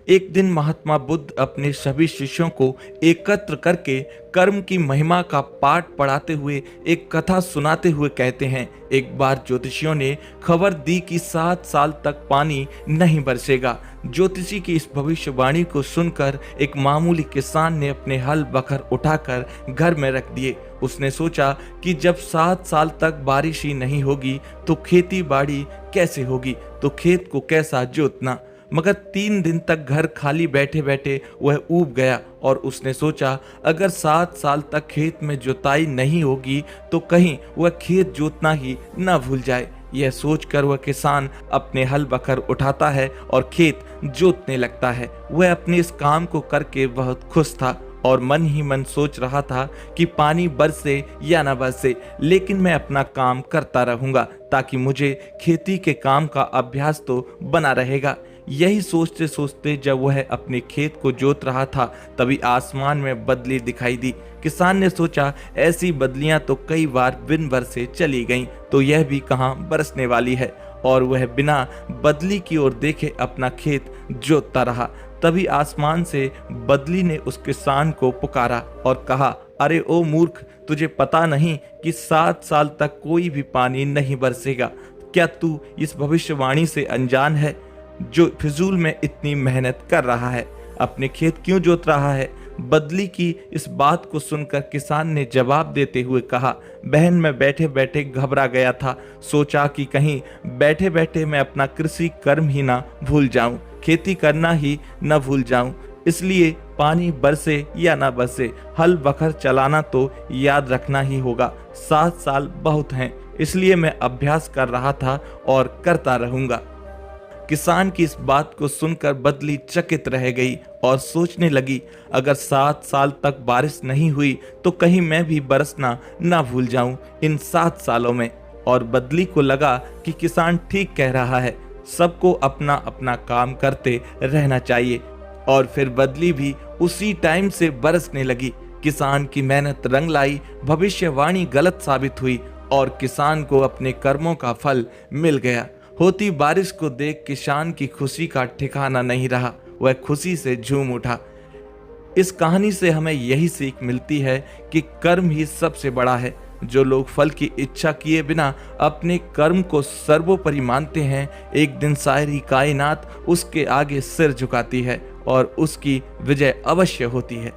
एक दिन महात्मा बुद्ध अपने सभी शिष्यों को एकत्र करके कर्म की महिमा का पाठ पढ़ाते हुए एक कथा सुनाते हुए कहते हैं, एक बार ज्योतिषियों ने खबर दी कि 7 साल तक पानी नहीं बरसेगा। ज्योतिषी की इस भविष्यवाणी को सुनकर एक मामूली किसान ने अपने हल बखर उठाकर घर में रख दिए। उसने सोचा कि जब 7 साल तक बारिश ही नहीं होगी तो खेती बाड़ी कैसे होगी, तो खेत को कैसा जोतना। मगर 3 दिन तक घर खाली बैठे बैठे वह ऊब गया और उसने सोचा, अगर 7 साल तक खेत में जुताई नहीं होगी तो कहीं वह खेत जोतना ही न भूल जाए। यह सोचकर वह किसान अपने हल बखर उठाता है और खेत जोतने लगता है। वह अपने इस काम को करके बहुत खुश था और मन ही मन सोच रहा था कि पानी बरसे या न बरसे, लेकिन मैं अपना काम करता रहूंगा ताकि मुझे खेती के काम का अभ्यास तो बना रहेगा। यही सोचते सोचते जब वह अपने खेत को जोत रहा था तभी आसमान में बदली दिखाई दी। किसान ने सोचा, ऐसी बदलियां तो कई बार बिन बरसे चली गईं, तो यह भी कहां बरसने वाली है। और वह बिना बदली की ओर देखे अपना खेत जोतता रहा। तभी आसमान से बदली ने उस किसान को पुकारा और कहा, अरे ओ मूर्ख, तुझे पता नहीं कि 7 साल तक कोई भी पानी नहीं बरसेगा? क्या तू इस भविष्यवाणी से अनजान है? जो फिजूल में इतनी मेहनत कर रहा है, अपने खेत क्यों जोत रहा है? बदली की इस बात को सुनकर किसान ने जवाब देते हुए कहा, बहन, मैं बैठे बैठे घबरा गया था। सोचा कि कहीं बैठे बैठे मैं अपना कृषि कर्म ही ना भूल जाऊं, खेती करना ही न भूल जाऊं। इसलिए पानी बरसे या ना बरसे, हल बखर चलाना तो याद रखना ही होगा। 7 साल बहुत हैं, इसलिए मैं अभ्यास कर रहा था और करता रहूंगा। किसान की इस बात को सुनकर बदली चकित रह गई और सोचने लगी, अगर 7 साल तक बारिश नहीं हुई तो कहीं मैं भी बरसना ना भूल जाऊं इन 7 सालों में। और बदली को लगा कि किसान ठीक कह रहा है, सबको अपना अपना काम करते रहना चाहिए। और फिर बदली भी उसी टाइम से बरसने लगी। किसान की मेहनत रंग लाई, भविष्यवाणी गलत साबित हुई और किसान को अपने कर्मों का फल मिल गया। होती बारिश को देख किसान की खुशी का ठिकाना नहीं रहा, वह खुशी से झूम उठा। इस कहानी से हमें यही सीख मिलती है कि कर्म ही सबसे बड़ा है। जो लोग फल की इच्छा किए बिना अपने कर्म को सर्वोपरि मानते हैं, एक दिन सारी कायनात उसके आगे सिर झुकाती है और उसकी विजय अवश्य होती है।